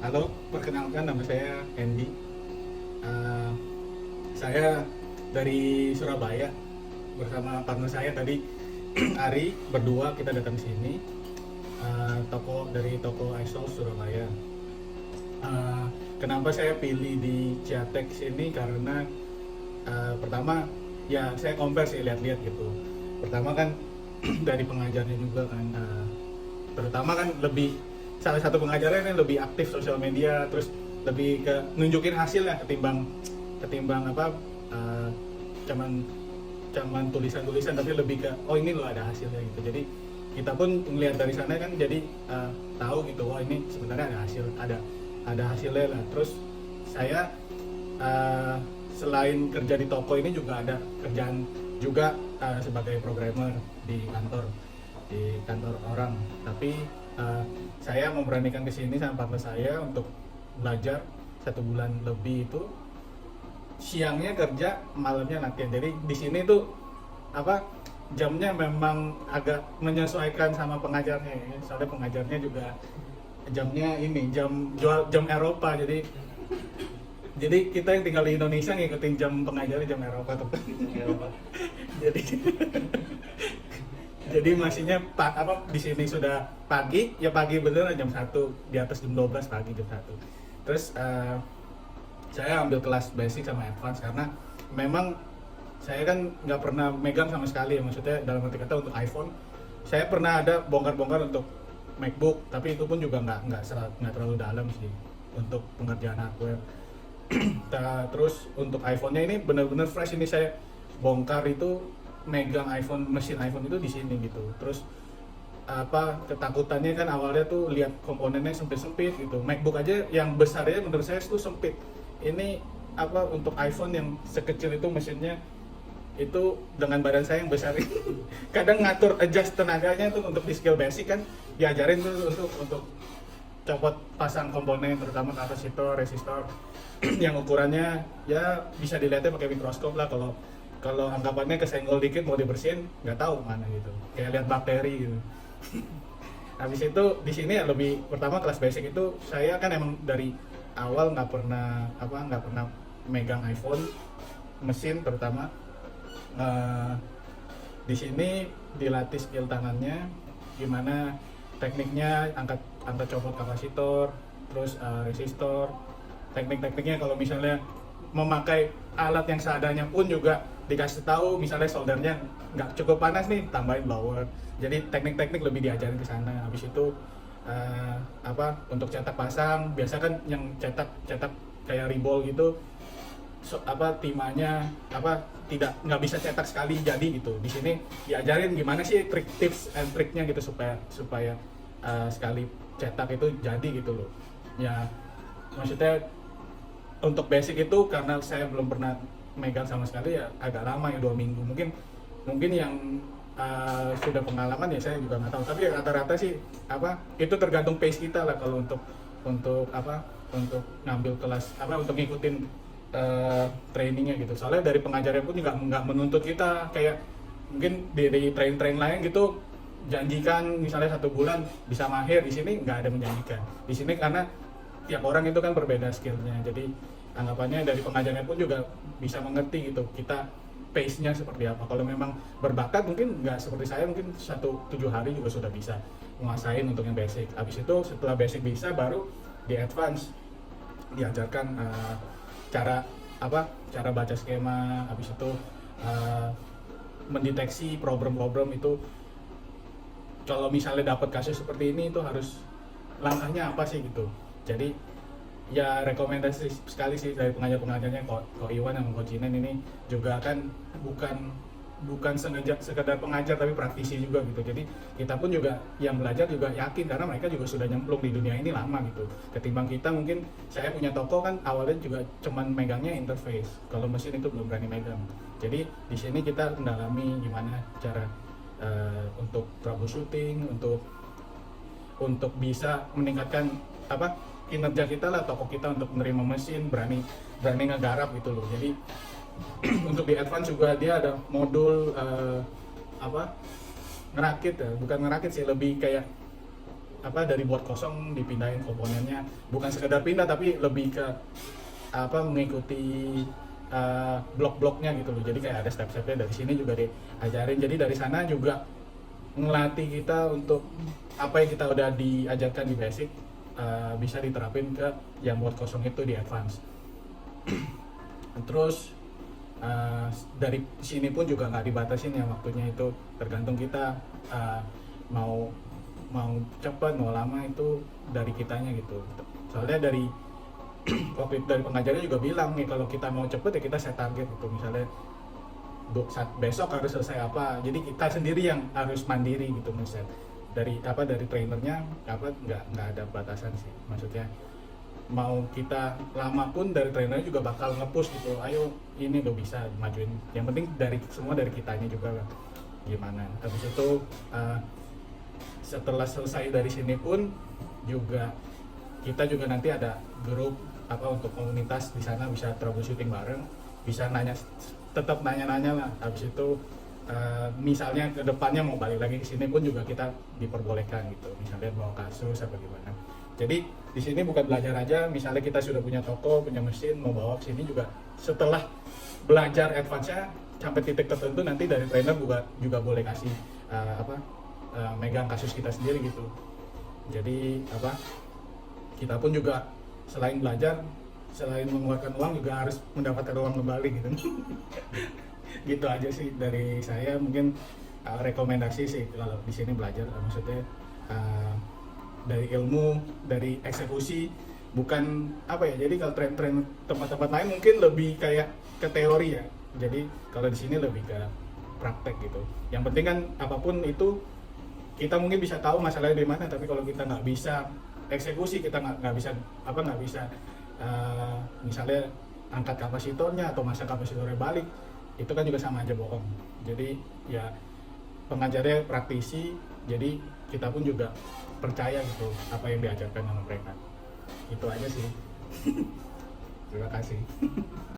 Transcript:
Halo, perkenalkan nama saya Andy. Eh, saya dari Surabaya bersama partner saya tadi Ari, berdua kita datang sini, toko iSource Surabaya. Eh, Kenapa saya pilih di Ciatex ini karena pertama ya saya compare sih, lihat-lihat gitu. Pertama kan dari pengajarnya juga kan, terutama kan lebih, salah satu pengajarnya kan lebih aktif sosial media, terus lebih ke nunjukin hasilnya ketimbang ketimbang apa, uh, cuman cuman tulisan-tulisan, tapi lebih ke oh ini loh ada hasilnya gitu. Jadi kita pun ngelihat dari sana kan, jadi tahu gitu, wah ini sebenarnya ada hasilnya lah. Terus saya uh, selain kerja di toko ini juga ada kerjaan juga, sebagai programmer di kantor orang. Tapi saya memberanikan kesini sama partner saya untuk belajar 1 bulan lebih. Itu siangnya kerja, malamnya latihan. Jadi di sini tuh apa, jamnya memang agak menyesuaikan sama pengajarnya ya. Soalnya pengajarnya juga jamnya ini jam Eropa, jadi kita yang tinggal di Indonesia ngikutin jam pengajarnya jam Eropa tuh. jadi jadi masihnya di sini sudah pagi, ya pagi bener jam 1, di atas jam 12 pagi jam 1. Terus saya ambil kelas basic sama advance karena memang saya kan nggak pernah megang sama sekali ya, maksudnya dalam arti kata untuk iPhone. Saya pernah ada bongkar-bongkar untuk MacBook, tapi itu pun juga nggak terlalu dalam sih untuk pengerjaan hardware. Terus untuk iPhone-nya ini benar-benar fresh, ini saya bongkar itu, megang mesin iPhone itu di sini gitu. Terus ketakutannya kan awalnya tuh lihat komponennya sempit-sempit gitu. MacBook aja yang besarnya menurut saya itu sempit. Ini untuk iPhone yang sekecil itu mesinnya itu dengan badan saya yang besar ini kadang ngatur adjust tenaganya tuh untuk di skill basic kan diajarin tuh untuk copot pasang komponen, terutama kapasitor, resistor yang ukurannya ya bisa dilihatnya pakai mikroskop lah. Kalau anggapannya kesenggol dikit mau dibersihin nggak tahu mana gitu, kayak lihat bakteri gitu. Habis itu di sini ya lebih, pertama kelas basic itu saya kan emang dari awal nggak pernah megang iPhone mesin terutama. Di sini dilatih skill tangannya, gimana tekniknya angkat copot kapasitor, terus resistor, tekniknya kalau misalnya memakai alat yang seadanya pun juga dikasih tahu, misalnya soldernya nggak cukup panas nih tambahin blower. Jadi teknik-teknik lebih diajarin ke sana. Habis itu untuk cetak pasang, biasa kan yang cetak kayak Ribol gitu, timanya nggak bisa cetak sekali jadi gitu. Di sini diajarin gimana sih tips and triknya gitu supaya sekali cetak itu jadi gitu loh ya. Maksudnya untuk basic itu karena saya belum pernah megang sama sekali ya, agak lama ya, 2 minggu mungkin yang sudah pengalaman ya saya juga nggak tahu. Tapi rata-rata sih itu tergantung pace kita lah kalau untuk ngambil kelas untuk ngikutin trainingnya gitu. Soalnya dari pengajarnya pun juga nggak menuntut kita kayak mungkin dari train lain gitu, janjikan misalnya 1 bulan bisa mahir. Di sini nggak ada menjanjikan. Di sini karena tiap orang itu kan berbeda skillnya, jadi anggapannya dari pengajarnya pun juga bisa mengerti gitu kita pace-nya seperti apa. Kalau memang berbakat mungkin nggak seperti saya, mungkin 7 hari juga sudah bisa menguasain untuk yang basic. Habis itu setelah basic bisa, baru di advance diajarkan cara baca skema. Habis itu mendeteksi problem-problem itu, kalau misalnya dapat kasus seperti ini itu harus langkahnya apa sih gitu. Jadi ya rekomendasi sekali sih dari pengajarnya Ko Iwan dan Ko Cinen ini juga kan bukan sengaja sekedar pengajar tapi praktisi juga gitu. Jadi kita pun juga yang belajar juga yakin karena mereka juga sudah nyemplung di dunia ini lama gitu. Ketimbang kita, mungkin saya punya toko kan awalnya juga cuman megangnya interface, kalau mesin itu belum berani megang. Jadi di sini kita mendalami gimana cara untuk troubleshooting, untuk bisa meningkatkan kinerja kita lah, toko kita untuk menerima mesin, berani ngegarap gitu loh. Jadi untuk di advance juga dia ada modul ngerakit ya, bukan ngerakit sih, lebih kayak dari board kosong dipindahin komponennya, bukan sekedar pindah tapi lebih ke mengikuti blok-bloknya gitu loh. Jadi kayak ada step-stepnya, dari sini juga diajarin. Jadi dari sana juga ngelatih kita untuk apa yang kita udah diajarkan di basic bisa diterapin ke yang buat kosong itu di advance. Terus dari sini pun juga nggak dibatasin ya waktunya, itu tergantung kita mau cepat mau lama, itu dari kitanya gitu. Soalnya dari waktu itu dari pengajarnya juga bilang nih, kalau kita mau cepet ya kita set target gitu, misalnya besok harus selesai apa, jadi kita sendiri yang harus mandiri gitu misalnya. Dari trainernya nggak ada batasan sih, maksudnya mau kita lama pun dari trainernya juga bakal nge-push gitu, ayo ini lo bisa majuin, yang penting semua dari kitanya juga gimana. Habis itu setelah selesai dari sini pun juga kita juga nanti ada grup untuk komunitas di sana, bisa troubleshooting bareng, bisa tetap nanya-nanya lah. Habis itu misalnya ke depannya mau balik lagi ke sini pun juga kita diperbolehkan gitu, misalnya bawa kasus apa gimana. Jadi di sini bukan belajar aja, misalnya kita sudah punya toko, punya mesin, mau bawa ke sini juga, setelah belajar advance-nya sampai titik tertentu nanti dari trainer juga boleh kasih megang kasus kita sendiri gitu. Jadi kita pun juga selain belajar, selain mengeluarkan uang juga harus mendapatkan uang kembali gitu. Gitu aja sih dari saya, mungkin rekomendasi sih kalau di sini belajar, maksudnya dari ilmu, dari eksekusi, bukan jadi kalau tren-tren tempat-tempat lain mungkin lebih kayak ke teori ya, jadi kalau di sini lebih ke praktek gitu. Yang penting kan apapun itu kita mungkin bisa tahu masalahnya di mana, tapi kalau kita nggak bisa eksekusi, kita nggak bisa misalnya angkat kapasitornya atau masa kapasitornya balik, itu kan juga sama aja bohong. Jadi ya pengajarnya praktisi, jadi kita pun juga percaya gitu apa yang diajarkan sama mereka. Itu aja sih. Terima kasih.